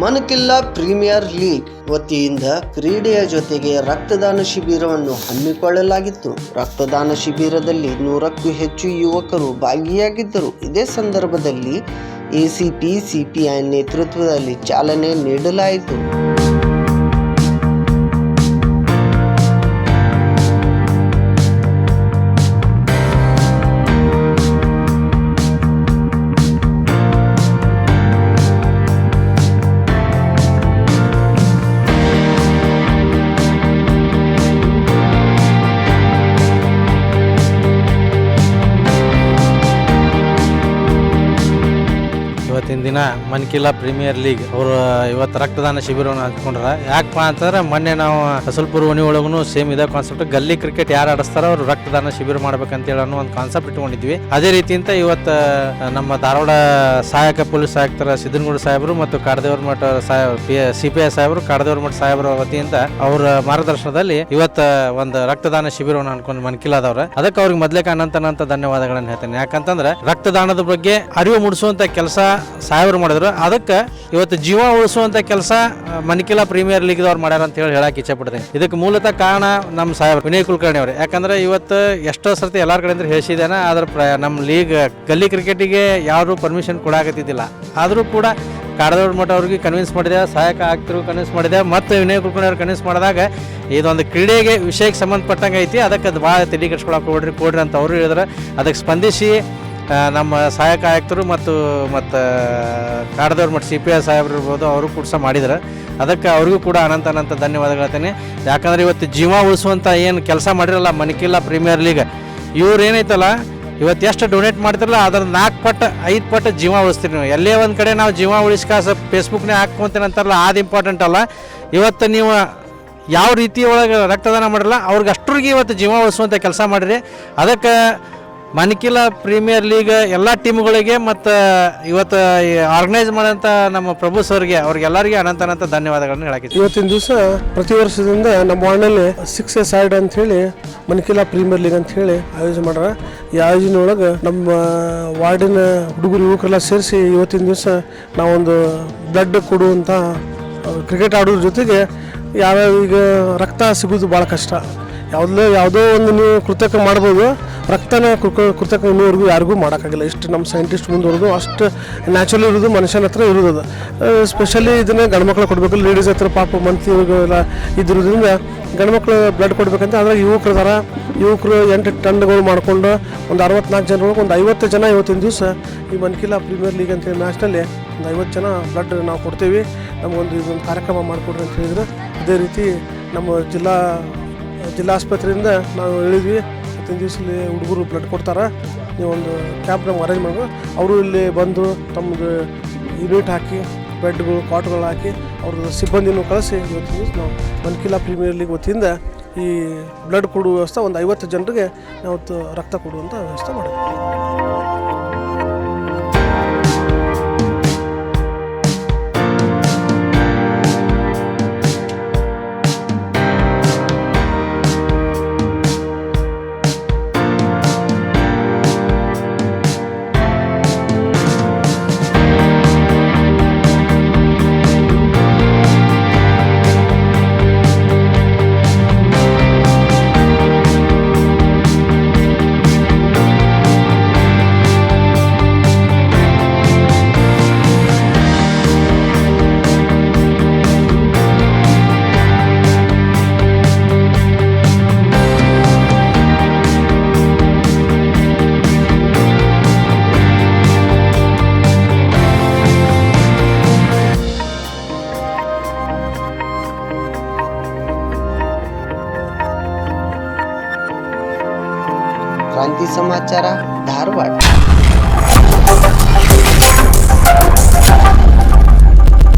ಮನಕಿಲ್ಲಾ premier league ವತಿಯಿಂದ ಕ್ರೀಡೆಯ ಜೊತೆಗೆ ರಕ್ತದಾನ ಶಿಬಿರವನ್ನು ಹಮ್ಮಿಕೊಳ್ಳಲಾಗಿತ್ತು. ರಕ್ತದಾನ ಶಿಬಿರದಲ್ಲಿ 100ಕ್ಕೂ ಹೆಚ್ಚು ಯುವಕರು ಭಾಗಿಯಾಗಿದ್ದರು. ಇದೇ ಸಂದರ್ಭದಲ್ಲಿ ಎಸಿಪಿ ಸಿಪಿಐ ನೇತೃತ್ವದಲ್ಲಿ ಚಾಲನೆ ನೀಡಲಾಯಿತು. ಇವತ್ತಿನ ದಿನ ಮನಕಿಲ್ಲಾ ಪ್ರೀಮಿಯರ್ ಲೀಗ್ ಅವರು ಇವತ್ತು ರಕ್ತದಾನ ಶಿಬಿರವನ್ನು ಹಂಚ್ಕೊಂಡ್ರ. ಯಾಕಪ್ಪ ಅಂತಂದ್ರೆ ಮೊನ್ನೆ ನಾವು ಹಸಲ್ಪುರ ಓಣಿ ಒಳಗೂ ಸೇಮ್ ಇದೇ ಕಾನ್ಸೆಪ್ಟ್, ಗಲ್ಲಿ ಕ್ರಿಕೆಟ್ ಯಾರು ಆಡಿಸ್ತಾರೋ ಅವ್ರು ರಕ್ತದಾನ ಶಿಬಿರ ಮಾಡ್ಬೇಕಂತೇಳಿ ಅನ್ನೋ ಒಂದು ಕಾನ್ಸೆಪ್ಟ್ ಇಟ್ಕೊಂಡಿದ್ವಿ. ಅದೇ ರೀತಿಯಿಂದ ಇವತ್ತು ನಮ್ಮ ಧಾರವಾಡ ಸಹಾಯಕ ಪೊಲೀಸ್ ಆಯುಕ್ತರ ಸಿದ್ದನಗೌಡ ಸಾಹೇಬರು ಮತ್ತು ಕಾಡದೇವರ ಮಠ ಸಿಪಿಐ ಸಾಹೇಬರು, ಕಾಡದೇವರ ಮಠ ಸಾಹೇಬರ ವತಿಯಿಂದ ಅವರ ಮಾರ್ಗದರ್ಶನದಲ್ಲಿ ಇವತ್ತು ಒಂದು ರಕ್ತದಾನ ಶಿಬಿರವನ್ನು ಅನ್ಕೊಂಡು ಮನಕಿಲ್ಲಾದವ್ರ. ಅದಕ್ಕೆ ಅವ್ರಿಗೆ ಮೊದಲೇ ಅನಂತ ಧನ್ಯವಾದಗಳನ್ನು ಹೇಳ್ತೇನೆ. ಯಾಕಂತಂದ್ರೆ ರಕ್ತದಾನದ ಬಗ್ಗೆ ಅರಿವು ಮೂಡಿಸುವಂತ ಕೆಲಸ ಸಾಹೇಬರು ಮಾಡಿದ್ರು. ಅದಕ್ಕೆ ಇವತ್ತು ಜೀವ ಉಳಿಸುವಂತ ಕೆಲಸ ಮನಕಿಲ್ಲಾ ಪ್ರೀಮಿಯರ್ ಲೀಗ್ ಅವ್ರು ಮಾಡ್ಯಾರ ಅಂತ ಹೇಳಕ್ ಇಚ್ಛೆ ಪಡ್ತೇನೆ. ಇದಕ್ಕೆ ಮೂಲತಃ ಕಾರಣ ನಮ್ಮ ಸಾಹೇಬ್ ವಿನಯ್ ಕುಲಕರ್ಣಿ ಅವರು. ಯಾಕಂದ್ರೆ ಇವತ್ತು ಎಷ್ಟೋ ಸರ್ತಿ ಎಲ್ಲಾರ ಕಡೆಯಿಂದ ಹೇಳಿಸಿದ್ದೇನೆ, ಆದ್ರೆ ನಮ್ಮ ಲೀಗ್ ಗಲ್ಲಿ ಕ್ರಿಕೆಟಿಗೆ ಯಾರು ಪರ್ಮಿಷನ್ ಕೊಡಾಕತ್ತಿದ್ದಿಲ್ಲ. ಆದರೂ ಕೂಡ ಕಾಡದೇವರ ಮಠ ಅವ್ರಿಗೆ ಕನ್ವಿನ್ಸ್ ಮಾಡಿದೆ, ಸಹಾಯಕ ಆಯುಕ್ತರು ಕನ್ವಿನ್ಸ್ ಮಾಡಿದೆ, ಮತ್ತು ವಿನಯ್ ಕುಲಕರ್ಣಿ ಅವ್ರು ಕನ್ವಿನ್ಸ್ ಮಾಡಿದಾಗ ಇದೊಂದು ಕ್ರೀಡೆಗೆ ವಿಷಯಕ್ಕೆ ಸಂಬಂಧಪಟ್ಟಂಗೆ ಐತಿ, ಅದಕ್ಕೆ ಅದು ಭಾಳ ತಲೆ ಕೆಡಿಸ್ಕೊಳಕ್ಕೆ ಕೊಡ್ರಿ ಅಂತ ಅವರು ಹೇಳಿದ್ರೆ ಅದಕ್ಕೆ ಸ್ಪಂದಿಸಿ ನಮ್ಮ ಸಹಾಯಕ ಆಯುಕ್ತರು ಮತ್ತು ಕಾಡದೇವ್ರ ಮಠ ಸಿಪಿಐ ಸಾಹೇಬ್ರು ಇರ್ಬೋದು, ಅವರು ಕೂಡ ಮಾಡಿದ್ರು. ಅದಕ್ಕೆ ಅವ್ರಿಗೂ ಕೂಡ ಅನಂತ ಧನ್ಯವಾದಗಳು ಹೇಳ್ತೇನೆ. ಯಾಕಂದ್ರೆ ಇವತ್ತು ಜೀವ ಉಳಿಸುವಂಥ ಏನು ಕೆಲಸ ಮಾಡಿರಲ್ಲ ಮನಕಿಲ್ಲಾ ಪ್ರೀಮಿಯರ್ ಲೀಗ್, ಇವ್ರು ಏನೈತಲ್ಲ ಇವತ್ತು ಎಷ್ಟು ಡೊನೇಟ್ ಮಾಡ್ತಿರಲ್ಲ ಅದರ 4 ಪಟ್ಟು 5 ಪಟ್ಟು ಜೀವ ಉಳಿಸ್ತೀರಿ ನೀವು. ಎಲ್ಲೇ ಒಂದು ಕಡೆ ನಾವು ಜೀವ ಉಳಿಸ್ಕಾಸ ಫೇಸ್ಬುಕ್ನೇ ಹಾಕ್ಕೊಂತೇನೆ ಅಂತಾರಲ್ಲ, ಅದು ಇಂಪಾರ್ಟೆಂಟ್ ಅಲ್ಲ. ಇವತ್ತು ನೀವು ಯಾವ ರೀತಿ ಒಳಗೆ ರಕ್ತದಾನ ಮಾಡಿರಲ್ಲ ಅವ್ರಿಗೆ ಅಷ್ಟರಿಗೆ ಇವತ್ತು ಜೀವ ಉಳಿಸುವಂಥ ಕೆಲಸ ಮಾಡಿರಿ. ಅದಕ್ಕೆ ಮನಕಿಲ್ಲಾ ಪ್ರೀಮಿಯರ್ ಲೀಗ್ ಎಲ್ಲ ಟೀಮ್ಗಳಿಗೆ ಮತ್ತು ಇವತ್ತು ಆರ್ಗನೈಸ್ ಮಾಡೋಂಥ ನಮ್ಮ ಪ್ರಭು ಸರ್ಗೆ ಅವ್ರಿಗೆಲ್ಲರಿಗೆ ಅನಂತ ಧನ್ಯವಾದಗಳನ್ನು ಹೇಳಕ್ಕೆ. ಇವತ್ತಿನ ದಿವಸ ಪ್ರತಿ ವರ್ಷದಿಂದ ನಮ್ಮ ವಾರ್ಡ್ನಲ್ಲಿ 6 ಎ ಸೈಡ್ ಅಂತ ಹೇಳಿ ಮನಕಿಲ್ಲಾ ಪ್ರೀಮಿಯರ್ ಲೀಗ್ ಅಂತ ಹೇಳಿ ಆಯೋಜನೆ ಮಾಡ್ಯಾರ. ಈ ಆಯೋಜನೆ ಒಳಗೆ ನಮ್ಮ ವಾರ್ಡಿನ ಹುಡುಗರು ಯುವಕರೆಲ್ಲ ಸೇರಿಸಿ ಇವತ್ತಿನ ದಿವಸ ನಾವೊಂದು ಬ್ಲಡ್ ಕೊಡುವಂಥ ಕ್ರಿಕೆಟ್ ಆಡೋದ್ರ ಜೊತೆಗೆ ಯಾವ್ಯಾವ ಈಗ ರಕ್ತ ಸಿಗೋದು ಭಾಳ ಕಷ್ಟ. ಯಾವುದೋ ಒಂದು ನೀವು ಕೃತಕ ಮಾಡ್ಬೋದು, ರಕ್ತನ ಕೃತಕ ಇನ್ನೂವರೆಗೂ ಯಾರಿಗೂ ಮಾಡೋಕ್ಕಾಗಿಲ್ಲ. ಇಷ್ಟು ನಮ್ಮ ಸೈಂಟಿಸ್ಟ್ ಮುಂದುವರೆದು ಅಷ್ಟು ನ್ಯಾಚುರಲ್ ಇರೋದು ಮನುಷ್ಯನ ಹತ್ರ ಇರೋದು. ಸ್ಪೆಷಲಿ ಇದನ್ನು ಗಂಡ್ಮಕ್ಳು ಕೊಡಬೇಕು, ಲೇಡೀಸ್ ಹತ್ರ ಪಾಪ ಮಂತ್ಲಿಗೆಲ್ಲ ಇದ್ದಿರೋದ್ರಿಂದ ಗಂಡ್ಮಕ್ಳು ಬ್ಲಡ್ ಕೊಡಬೇಕಂತ. ಅದ್ರಾಗ ಯುವಕರು 8 ಟನ್ಗಳು ಮಾಡಿಕೊಂಡು ಒಂದು 64 ಜನರೊಳಗೆ ಒಂದು 50 ಜನ ಇವತ್ತಿನ ದಿವಸ ಈ ಮನಕಿಲ್ಲಾ ಪ್ರೀಮಿಯರ್ ಲೀಗ್ ಅಂತೇಳಿ ಮ್ಯಾಚ್ನಲ್ಲಿ ಒಂದು 50 ಜನ ಬ್ಲಡ್ ನಾವು ಕೊಡ್ತೀವಿ, ನಮಗೊಂದು ಇದೊಂದು ಕಾರ್ಯಕ್ರಮ ಮಾಡಿಕೊಡ್ರಿ ಅಂತ ಹೇಳಿದ್ರು. ಅದೇ ರೀತಿ ನಮ್ಮ ಜಿಲ್ಲಾ ಆಸ್ಪತ್ರೆಯಿಂದ ನಾವು ಹೇಳಿದ್ವಿ, ಇವತ್ತಿನ ದಿವಸಲ್ಲಿ ಹುಡುಗರು ಬ್ಲಡ್ ಕೊಡ್ತಾರೆ, ನೀವೊಂದು ಕ್ಯಾಂಪ್ ನಮ್ಗೆ ಅರೇಂಜ್ ಮಾಡ್ಬೋದು. ಅವರು ಇಲ್ಲಿ ಬಂದು ತಮ್ಮದು ಯೂನಿಟ್ ಹಾಕಿ ಬೆಡ್ಗಳು ಕಾಟ್ಗಳು ಹಾಕಿ ಅವ್ರದ್ದು ಸಿಬ್ಬಂದಿನೂ ಕಳಿಸಿ ಇವತ್ತಿನ ದಿವಸ ನಾವು ಮನಕಿಲ್ಲಾ ಪ್ರೀಮಿಯರ್ ಲೀಗ್ ವತಿಯಿಂದ ಈ ಬ್ಲಡ್ ಕೊಡುವ ವ್ಯವಸ್ಥೆ ಒಂದು 50 ಜನರಿಗೆ ನಾವು ರಕ್ತ ಕೊಡುವಂಥ ವ್ಯವಸ್ಥೆ ಮಾಡಿದ್ವಿ. ಕ್ರಾಂತಿ ಸಮಾಚಾರ ಧಾರವಾಡ.